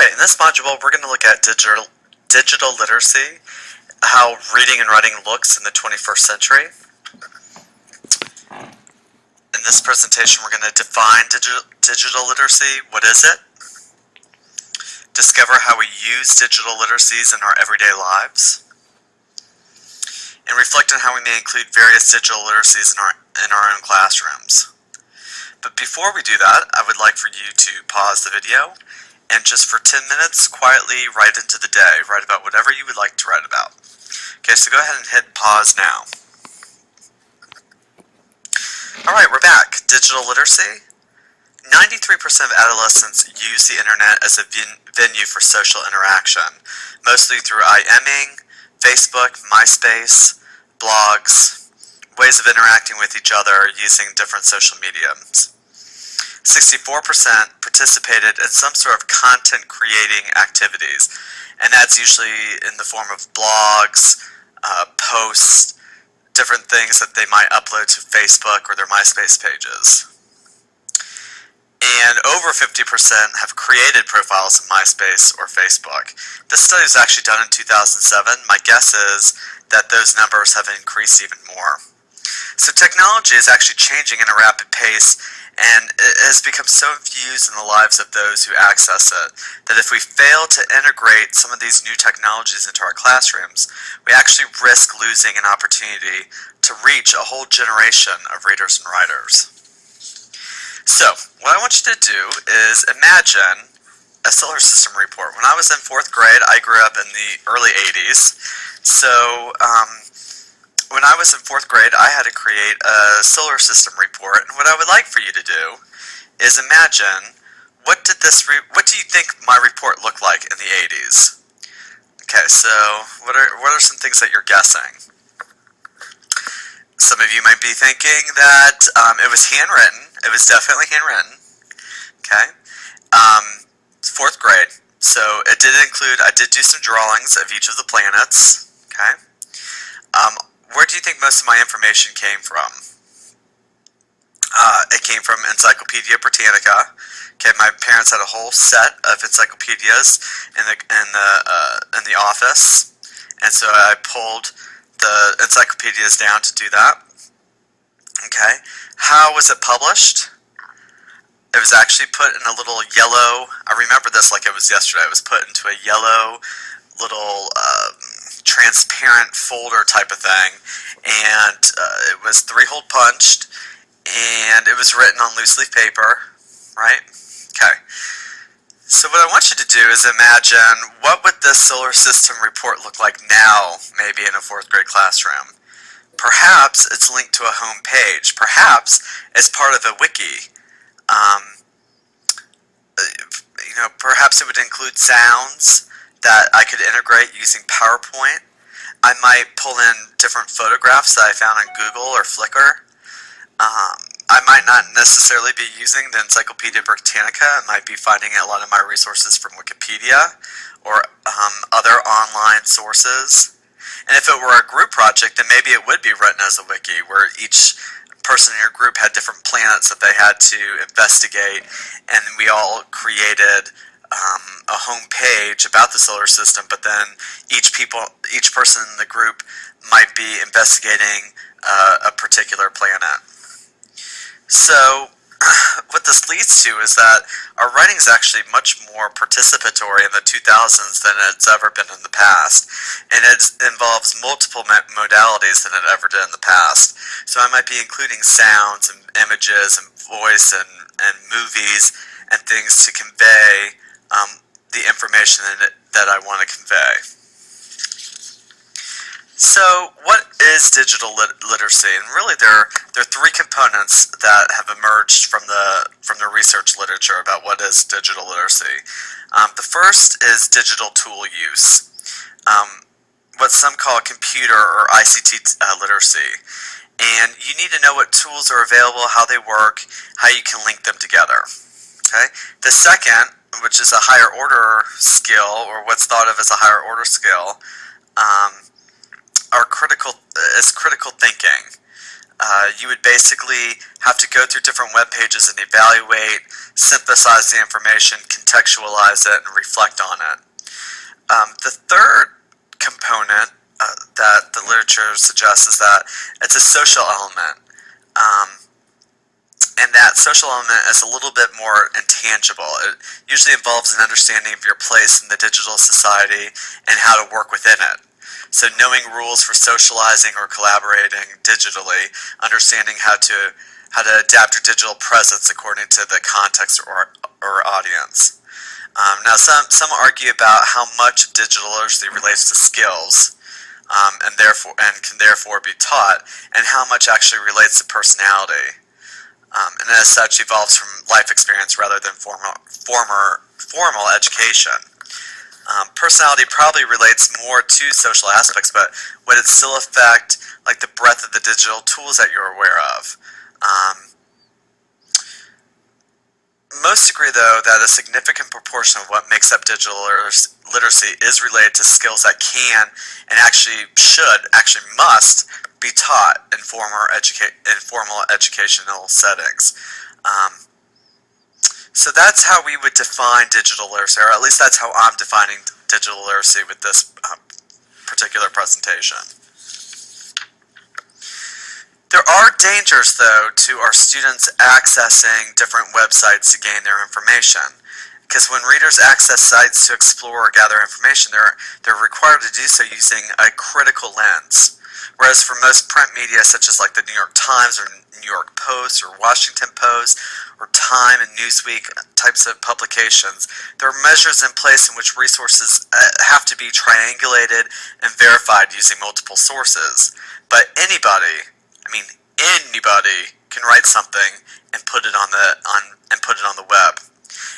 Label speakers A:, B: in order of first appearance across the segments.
A: Alright, in this module we're going to look at digital literacy, how reading and writing looks in the 21st century. In this presentation we're going to define digital literacy, what is it? Discover how we use digital literacies in our everyday lives. And reflect on how we may include various digital literacies in our own classrooms. But before we do that, I would like for you to pause the video and just for 10 minutes quietly write into the day. Write about whatever you would like to write about. Okay, so go ahead and hit pause now. Alright, we're back. Digital literacy. 93% of adolescents use the internet as a venue for social interaction, mostly through IMing, Facebook, MySpace, blogs, ways of interacting with each other using different social mediums. 64% participated in some sort of content creating activities, and that's usually in the form of blogs, posts, different things that they might upload to Facebook or their MySpace pages. And over 50% have created profiles in MySpace or Facebook. This study was actually done in 2007. My guess is that those numbers have increased even more. So technology is actually changing at a rapid pace, and it has become so infused in the lives of those who access it that if we fail to integrate some of these new technologies into our classrooms, we actually risk losing an opportunity to reach a whole generation of readers and writers. So, what I want you to do is imagine a solar system report. When I was in 4th grade, I grew up in the early 80s, so when I was in 4th grade, I had to create a solar system report, and what I would like for you to do is imagine what do you think my report looked like in the 80s? Okay, so what are some things that you're guessing? Some of you might be thinking that it was handwritten. It was definitely handwritten. Okay, 4th grade, so it did include. I did do some drawings of each of the planets. Okay. Where do you think most of my information came from? It came from Encyclopedia Britannica. Okay, my parents had a whole set of encyclopedias in the office, and so I pulled the encyclopedias down to do that. Okay, how was it published? It was actually put in a little yellow. I remember this like it was yesterday. It was put into a yellow little transparent folder type of thing, and it was 3-hole punched, and it was written on loose leaf paper, right? Okay. So what I want you to do is imagine what would this solar system report look like now, maybe in a 4th grade classroom. Perhaps it's linked to a home page. Perhaps it's part of a wiki. Perhaps it would include sounds that I could integrate using PowerPoint. I might pull in different photographs that I found on Google or Flickr. I might not necessarily be using the Encyclopedia Britannica. I might be finding a lot of my resources from Wikipedia or other online sources. And if it were a group project, then maybe it would be written as a wiki, where each person in your group had different planets that they had to investigate, and we all created a home page about the solar system, but then each person in the group might be investigating a particular planet. So what this leads to is that our writing is actually much more participatory in the 2000s than it's ever been in the past, and it involves multiple modalities than it ever did in the past. So I might be including sounds and images and voice and movies and things to convey the information that I want to convey. So what is digital literacy? And really there are 3 components that have emerged from the research literature about what is digital literacy. The first is digital tool use, what some call computer or ICT literacy. And you need to know what tools are available, how they work, how you can link them together. Okay? The second, which is a higher order skill, or what's thought of as a higher order skill, is critical thinking. You would basically have to go through different web pages and evaluate, synthesize the information, contextualize it, and reflect on it. The third component that the literature suggests is that it's a social element. And that social element is a little bit more intangible. It usually involves an understanding of your place in the digital society and how to work within it. So knowing rules for socializing or collaborating digitally, understanding how to adapt your digital presence according to the context or audience. Now, some argue about how much of digital literacy relates to skills, and can therefore be taught, and how much actually relates to personality, and as such evolves from life experience rather than formal education. Personality probably relates more to social aspects, but would it still affect like the breadth of the digital tools that you're aware of? Most agree, though, that a significant proportion of what makes up digital literacy is related to skills that can and actually must be taught in formal educational settings. So that's how we would define digital literacy, or at least that's how I'm defining digital literacy with this particular presentation. There are dangers, though, to our students accessing different websites to gain their information. Because when readers access sites to explore or gather information, they're required to do so using a critical lens. Whereas for most print media, such as like the New York Times or New York Post or Washington Post or Time and Newsweek types of publications, there are measures in place in which resources have to be triangulated and verified using multiple sources. But anybody can write something and put it on the web.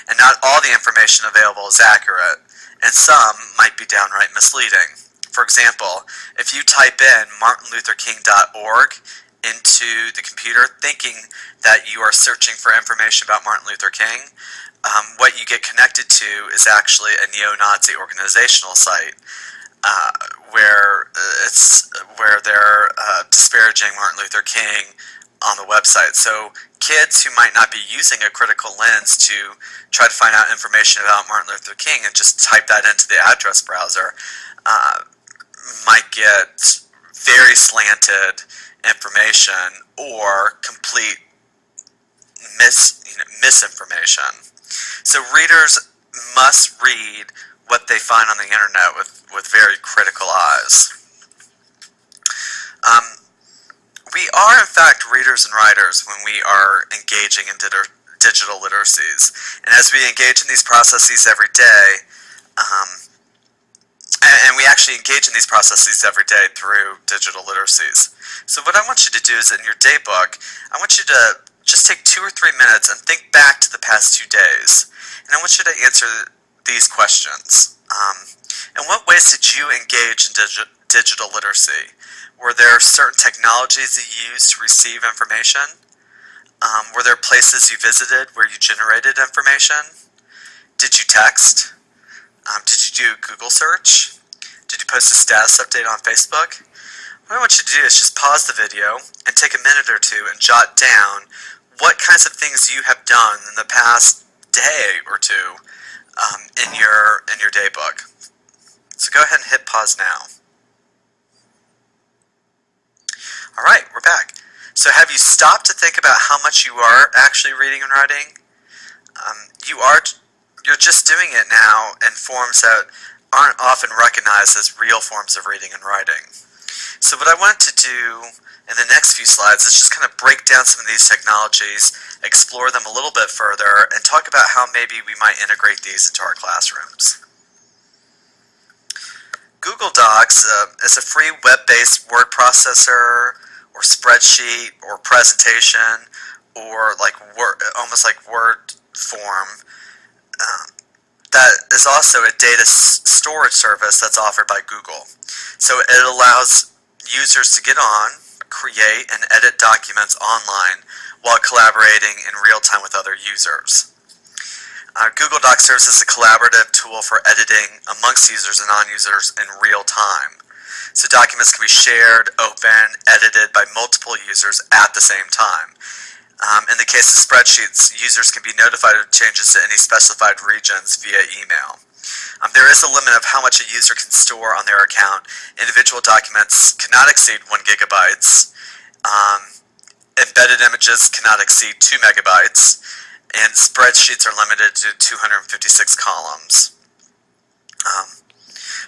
A: And not all the information available is accurate, and some might be downright misleading. For example, if you type in martinlutherking.org into the computer thinking that you are searching for information about Martin Luther King, what you get connected to is actually a neo-Nazi organizational site where they're disparaging Martin Luther King on the website. So kids who might not be using a critical lens to try to find out information about Martin Luther King and just type that into the address browser might get very slanted information or complete misinformation. So readers must read what they find on the internet with very critical eyes. We are, in fact, readers and writers when we are engaging in digital literacies. And as we engage in these processes every day, and we actually engage in these processes every day through digital literacies. So what I want you to do is in your day book, I want you to just take 2 or 3 minutes and think back to the past 2 days. And I want you to answer these questions. In what ways did you engage in digital literacy? Were there certain technologies you used to receive information? Were there places you visited where you generated information? Did you text? Did you do a Google search? Did you post a status update on Facebook? What I want you to do is just pause the video and take a minute or two and jot down what kinds of things you have done in the past day or two in your day book. So go ahead and hit pause now. Alright, we're back. So have you stopped to think about how much you are actually reading and writing? You're just doing it now in forms that aren't often recognized as real forms of reading and writing. So what I want to do in the next few slides is just kind of break down some of these technologies, explore them a little bit further, and talk about how maybe we might integrate these into our classrooms. Google Docs is a free web-based word processor or spreadsheet or presentation or almost like Word form that is also a data storage service that's offered by Google. So it allows users to get on, create, and edit documents online while collaborating in real time with other users. Google Docs serves as a collaborative tool for editing amongst users and non-users in real time. So documents can be shared, opened, edited by multiple users at the same time. In the case of spreadsheets, users can be notified of changes to any specified regions via email. There is a limit of how much a user can store on their account. Individual documents cannot exceed 1 gigabytes. Embedded images cannot exceed 2 megabytes. And spreadsheets are limited to 256 columns.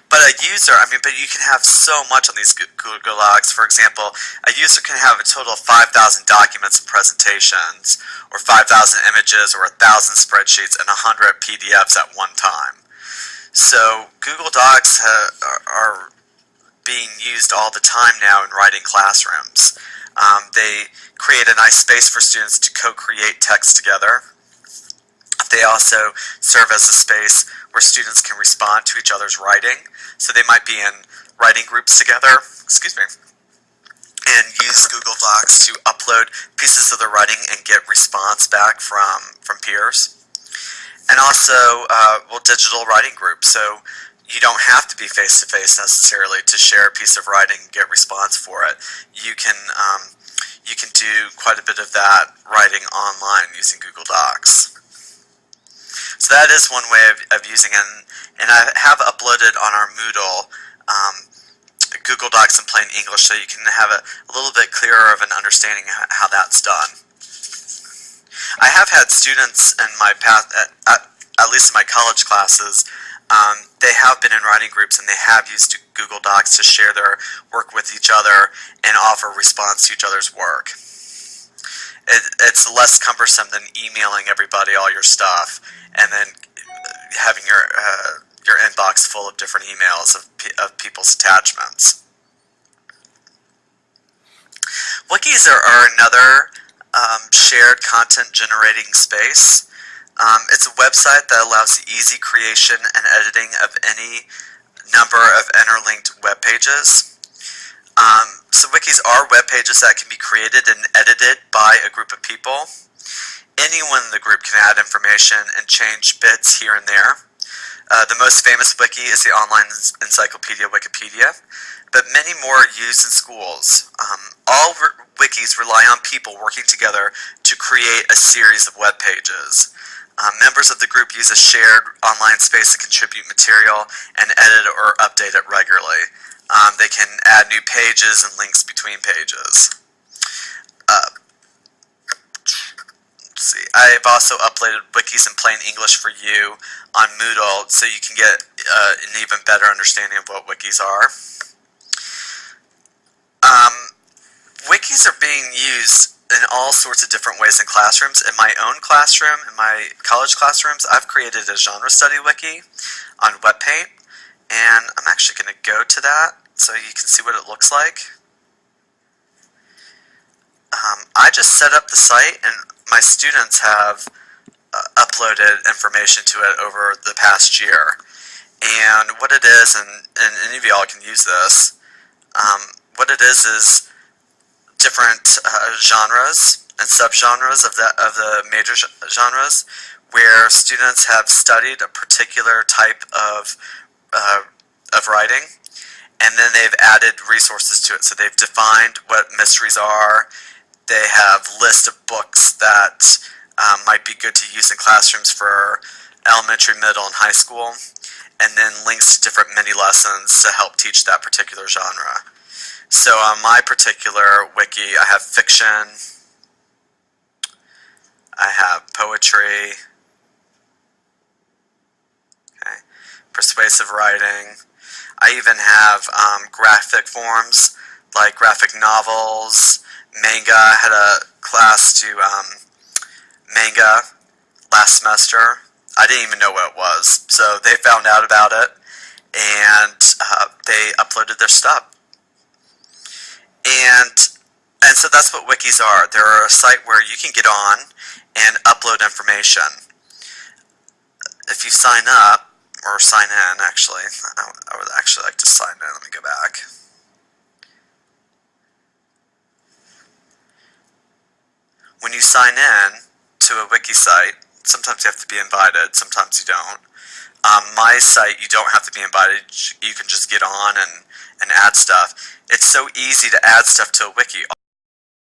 A: But you can have so much on these Google Docs. For example, a user can have a total of 5,000 documents and presentations, or 5,000 images, or 1,000 spreadsheets, and 100 PDFs at one time. So Google Docs are being used all the time now in writing classrooms. They create a nice space for students to co-create text together. They also serve as a space where students can respond to each other's writing. So they might be in writing groups together, and use Google Docs to upload pieces of their writing and get response back from peers. And also, digital writing groups. So you don't have to be face-to-face necessarily to share a piece of writing and get response for it. You can do quite a bit of that writing online using Google Docs. So that is one way of using it, and I have uploaded on our Moodle Google Docs in plain English, so you can have a little bit clearer of an understanding how that's done. I have had students in my past, at least in my college classes, they have been in writing groups and they have used Google Docs to share their work with each other and offer response to each other's work. It's less cumbersome than emailing everybody all your stuff and then having your inbox full of different emails of people's attachments. Wikis are another shared content generating space. It's a website that allows the easy creation and editing of any number of interlinked web pages. So wikis are web pages that can be created and edited by a group of people. Anyone in the group can add information and change bits here and there. The most famous wiki is the online encyclopedia Wikipedia, but many more are used in schools. All wikis rely on people working together to create a series of web pages. Members of the group use a shared online space to contribute material and edit or update it regularly. They can add new pages and links between pages. Let's see. I've also uploaded wikis in plain English for you on Moodle, so you can get an even better understanding of what wikis are. Wikis are being used in all sorts of different ways in classrooms. In my own classroom, in my college classrooms, I've created a genre study wiki on WebPaint, and I'm actually going to go to that so you can see what it looks like. I just set up the site, and my students have uploaded information to it over the past year. And what it is, and any of y'all can use this, what it is different genres and subgenres of the major genres, where students have studied a particular type of writing, and then they've added resources to it. So they've defined what mysteries are. They have lists of books that might be good to use in classrooms for elementary, middle, and high school, and then links to different mini lessons to help teach that particular genre. So on my particular wiki, I have fiction, I have poetry, okay, persuasive writing. I even have graphic forms like graphic novels, manga. I had a class to manga last semester. I didn't even know what it was, so they found out about it and they uploaded their stuff. And so that's what wikis are. They're a site where you can get on and upload information. If you sign up, or sign in actually, I would actually like to sign in. Let me go back. When you sign in to a wiki site, sometimes you have to be invited, sometimes you don't. My site, you don't have to be invited. You can just get on and add stuff. It's so easy to add stuff to a wiki.